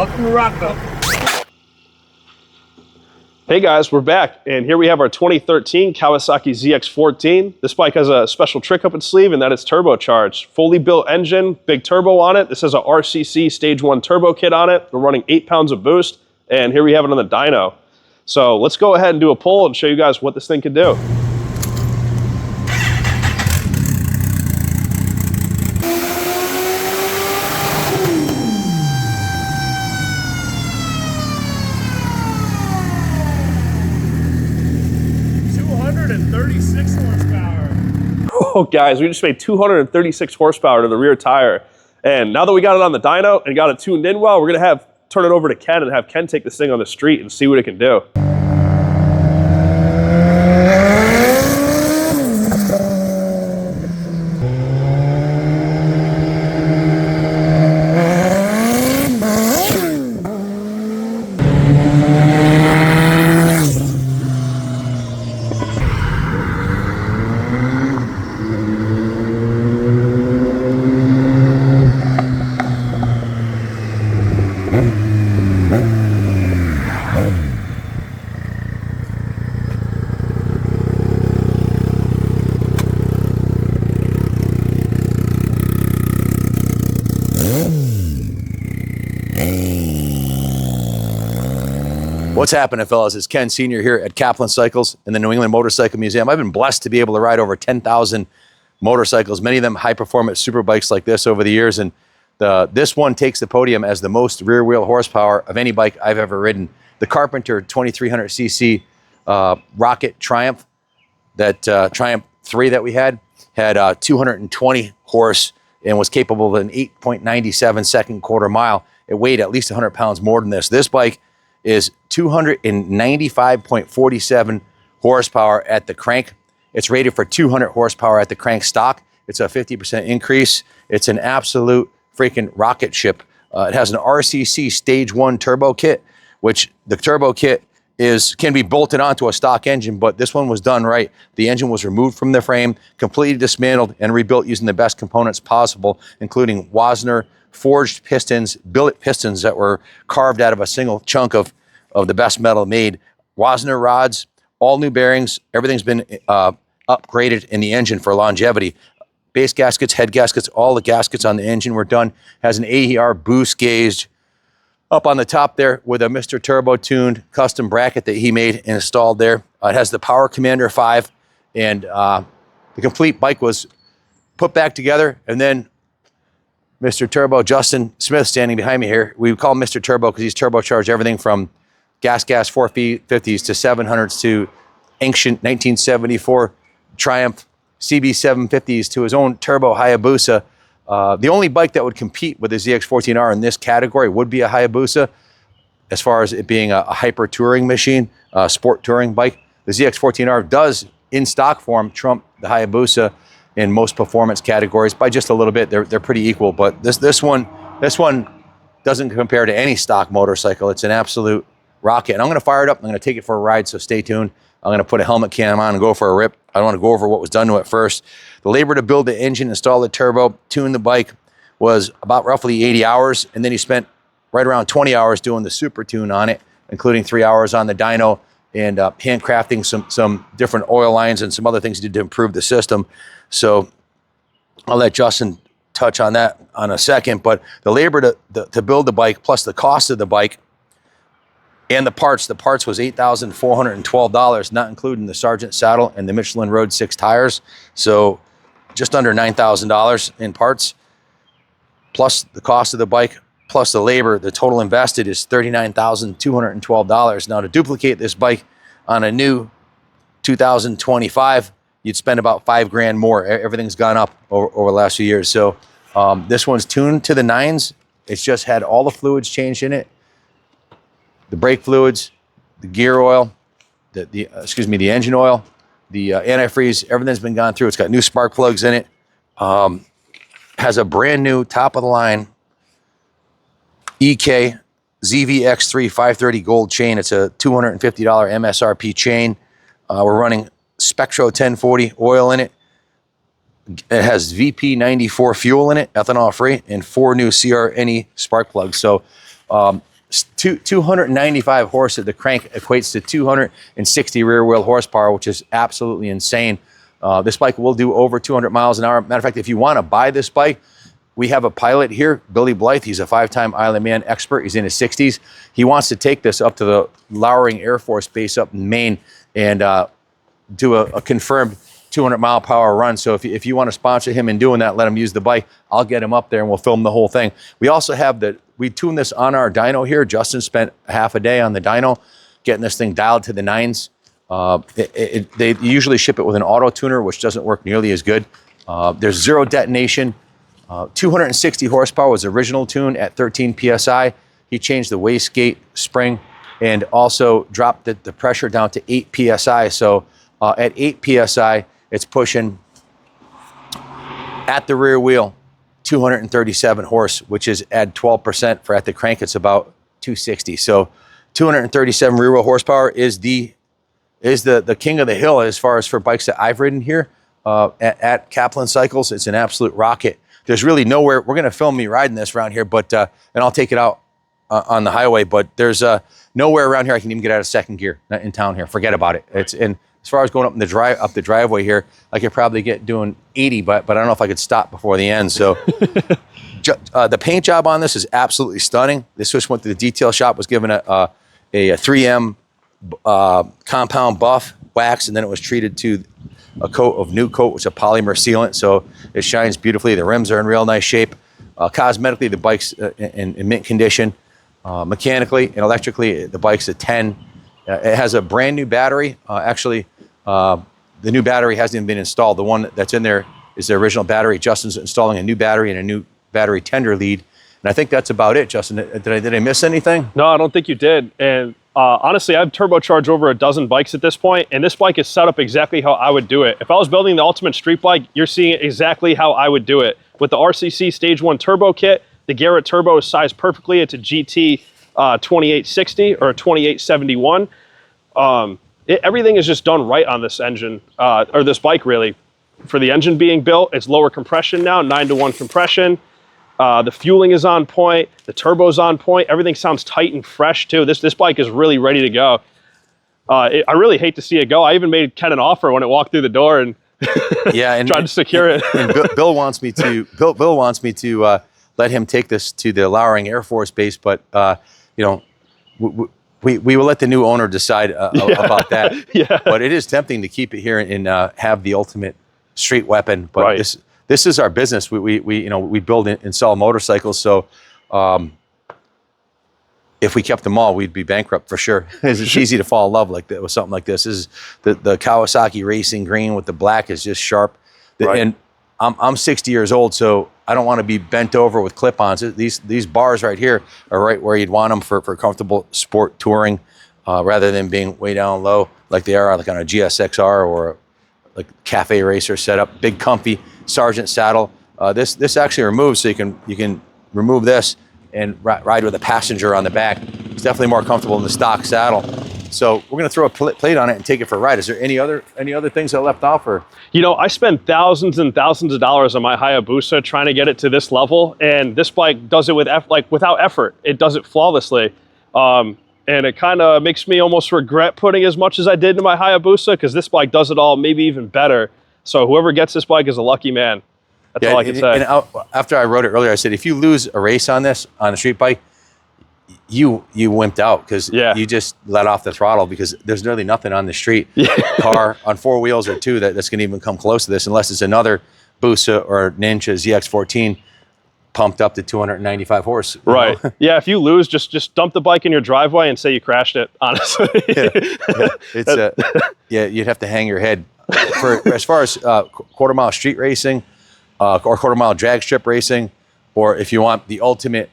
Welcome to Rockville. Hey guys, we're back, and here we have our 2013 Kawasaki ZX14. This bike has a special trick up its sleeve, and that it's turbocharged. Fully built engine, big turbo on it. This has a RCC Stage 1 turbo kit on it. We're running 8 pounds of boost, and here we have it on the dyno. So let's go ahead and do a pull and show you guys what this thing can do. Oh, guys, we just made 236 horsepower to the rear tire. And now that we got it on the dyno and got it tuned in well, we're going to turn it over to Ken and have Ken take this thing on the street and see what it can do. What's happening, fellas? It's Ken Sr. here at Kaplan Cycles in the New England Motorcycle Museum. I've been blessed to be able to ride over 10,000 motorcycles, many of them high-performance super bikes like this over the years, and this one takes the podium as the most rear-wheel horsepower of any bike I've ever ridden. The Carpenter 2300cc Rocket Triumph, that Triumph 3 that we had 220 horse and was capable of an 8.97 second quarter mile. It weighed at least 100 pounds more than this. This bike is 295.47 horsepower at the crank. It's rated for 200 horsepower at the crank stock. It's a 50% increase. It's an absolute freaking rocket ship. It has an RCC Stage 1 turbo kit, which the turbo kit can be bolted onto a stock engine, but this one was done right. The engine was removed from the frame, completely dismantled, and rebuilt using the best components possible, including Wasner forged pistons, billet pistons that were carved out of a single chunk of the best metal made. Wasner rods, all new bearings, everything's been upgraded in the engine for longevity. Base gaskets, head gaskets, all the gaskets on the engine were done. Has an AER boost gauge up on the top there with a Mr. Turbo tuned custom bracket that he made and installed there. It has the Power Commander 5, and the complete bike was put back together, and then Mr. Turbo, Justin Smith, standing behind me here. We call him Mr. Turbo because he's turbocharged everything from gas 450s to 700s to ancient 1974 Triumph CB750s to his own turbo Hayabusa. The only bike that would compete with the ZX14R in this category would be a Hayabusa, as far as it being a hyper touring machine, sport touring bike. The ZX14R does, in stock form, trump the Hayabusa in most performance categories by just a little bit. They're pretty equal, but this one doesn't compare to any stock motorcycle. It's an absolute rocket. And I'm gonna fire it up. I'm gonna take it for a ride, so stay tuned. I'm gonna put a helmet cam on and go for a rip. I want to go over what was done to it first. The labor to build the engine, install the turbo, tune the bike was about roughly 80 hours. And then he spent right around 20 hours doing the super tune on it, including 3 hours on the dyno and handcrafting some different oil lines and some other things he did to improve the system. So I'll let Justin touch on that on a second, but the labor to build the bike plus the cost of the bike and the parts was $8,412, not including the Sargent saddle and the Michelin Road 6 tires. So just under $9,000 in parts, plus the cost of the bike, plus the labor. The total invested is $39,212. Now, to duplicate this bike on a new 2025, you'd spend about $5,000 more. Everything's gone up over the last few years. So this one's tuned to the nines. It's just had all the fluids changed in it. The brake fluids, the gear oil, the engine oil, the antifreeze, everything's been gone through. It's got new spark plugs in it. Has a brand new top of the line EK ZVX3 530 gold chain. It's a $250 MSRP chain. We're running Spectro 1040 oil in it. It has VP94 fuel in it, ethanol free, and 4 new CRNE spark plugs. So 295 horse at the crank equates to 260 rear wheel horsepower, which is absolutely insane. This bike will do over 200 miles an hour. Matter of fact, if you want to buy this bike, we have a pilot here, Billy Blythe. He's a 5-time Isle of Man expert. He's in his 60s. He wants to take this up to the Lowering Air Force Base up in Maine and do a confirmed 200-mile-per-hour run. So if you want to sponsor him in doing that, let him use the bike. I'll get him up there and we'll film the whole thing. We also have we tuned this on our dyno here. Justin spent half a day on the dyno getting this thing dialed to the nines. They usually ship it with an auto tuner, which doesn't work nearly as good. There's zero detonation. 260 horsepower was the original tune at 13 PSI. He changed the wastegate spring and also dropped the pressure down to 8 PSI. So at 8 PSI, it's pushing at the rear wheel 237 horse, which is at 12%. For at the crank, it's about 260. So 237 rear wheel horsepower is the king of the hill as far as for bikes that I've ridden here at Kaplan Cycles. It's an absolute rocket. There's really nowhere, we're gonna film me riding this around here, but and I'll take it out on the highway, but there's nowhere around here I can even get out of second gear, not in town here. Forget about it. And as far as going up the driveway here, I could probably get doing 80, but I don't know if I could stop before the end. So the paint job on this is absolutely stunning. This just went to the detail shop, was given a 3M compound buff wax, and then it was treated to a coat of new coat, which is a polymer sealant, so it shines beautifully. The rims are in real nice shape. Cosmetically, the bike's in mint condition. Mechanically and electrically, the bike's a 10. It has a brand new battery. Actually, the new battery hasn't even been installed. The one that's in there is the original battery. Justin's installing a new battery and a new battery tender lead. And I think that's about it, Justin. Did I miss anything? No, I don't think you did. And honestly, I've turbocharged over a dozen bikes at this point, and this bike is set up exactly how I would do it. If I was building the ultimate street bike, you're seeing it exactly how I would do it. With the RCC Stage 1 turbo kit, the Garrett turbo is sized perfectly. It's a GT 2860 or 2871. Everything is just done right on this engine, or this bike really. For the engine being built, it's lower compression now, 9-to-1 compression. The fueling is on point, the turbo's on point, everything sounds tight and fresh too. This bike is really ready to go. I really hate to see it go. I even made Ken an offer when it walked through the door and tried to secure it. And Bill wants me to let him take this to the Lowering Air Force Base, but you know, we will let the new owner decide about that. Yeah. But it is tempting to keep it here and have the ultimate street weapon. But right. This is our business. We build and sell motorcycles. So if we kept them all, we'd be bankrupt for sure. It's easy to fall in love with something like this. This is the Kawasaki Racing Green with the black is just sharp. Right. And I'm 60 years old, so I don't want to be bent over with clip-ons. These bars right here are right where you'd want them for comfortable sport touring, rather than being way down low like they are like on a GSXR or like cafe racer setup. Big, comfy Sergeant saddle. This actually removes, so you can remove this and ride with a passenger on the back. It's definitely more comfortable than the stock saddle. So we're gonna throw a plate on it and take it for a ride. Is there any other things that I left off, or? You know, I spent thousands and thousands of dollars on my Hayabusa trying to get it to this level, and this bike does it without effort. It does it flawlessly. And it kind of makes me almost regret putting as much as I did into my Hayabusa, because this bike does it all, maybe even better. So whoever gets this bike is a lucky man. That's all I can say. And after I wrote it earlier, I said, if you lose a race on this, on a street bike, you wimped out, because you just let off the throttle, because there's really nothing on the street car on 4 wheels or 2 that's going to even come close to this, unless it's another Busa or Ninja ZX14 pumped up to 295 horse. Right. Yeah, if you lose, just dump the bike in your driveway and say you crashed it, honestly. You'd have to hang your head. As far as quarter mile street racing or quarter mile drag strip racing, or if you want the ultimate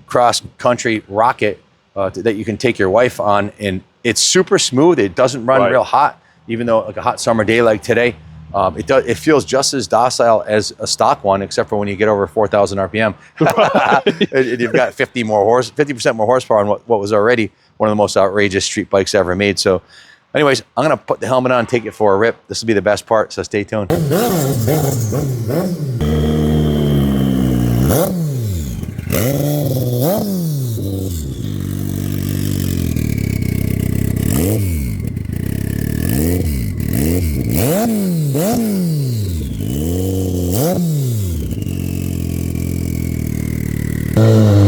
cross country rocket that you can take your wife on, and it's super smooth. It doesn't run real hot, even though like a hot summer day like today. It feels just as docile as a stock one, except for when you get over 4,000 RPM. You've got 50% more horsepower on what was already one of the most outrageous street bikes ever made. So anyways, I'm going to put the helmet on, take it for a rip. This will be the best part, so stay tuned. Mm-hmm.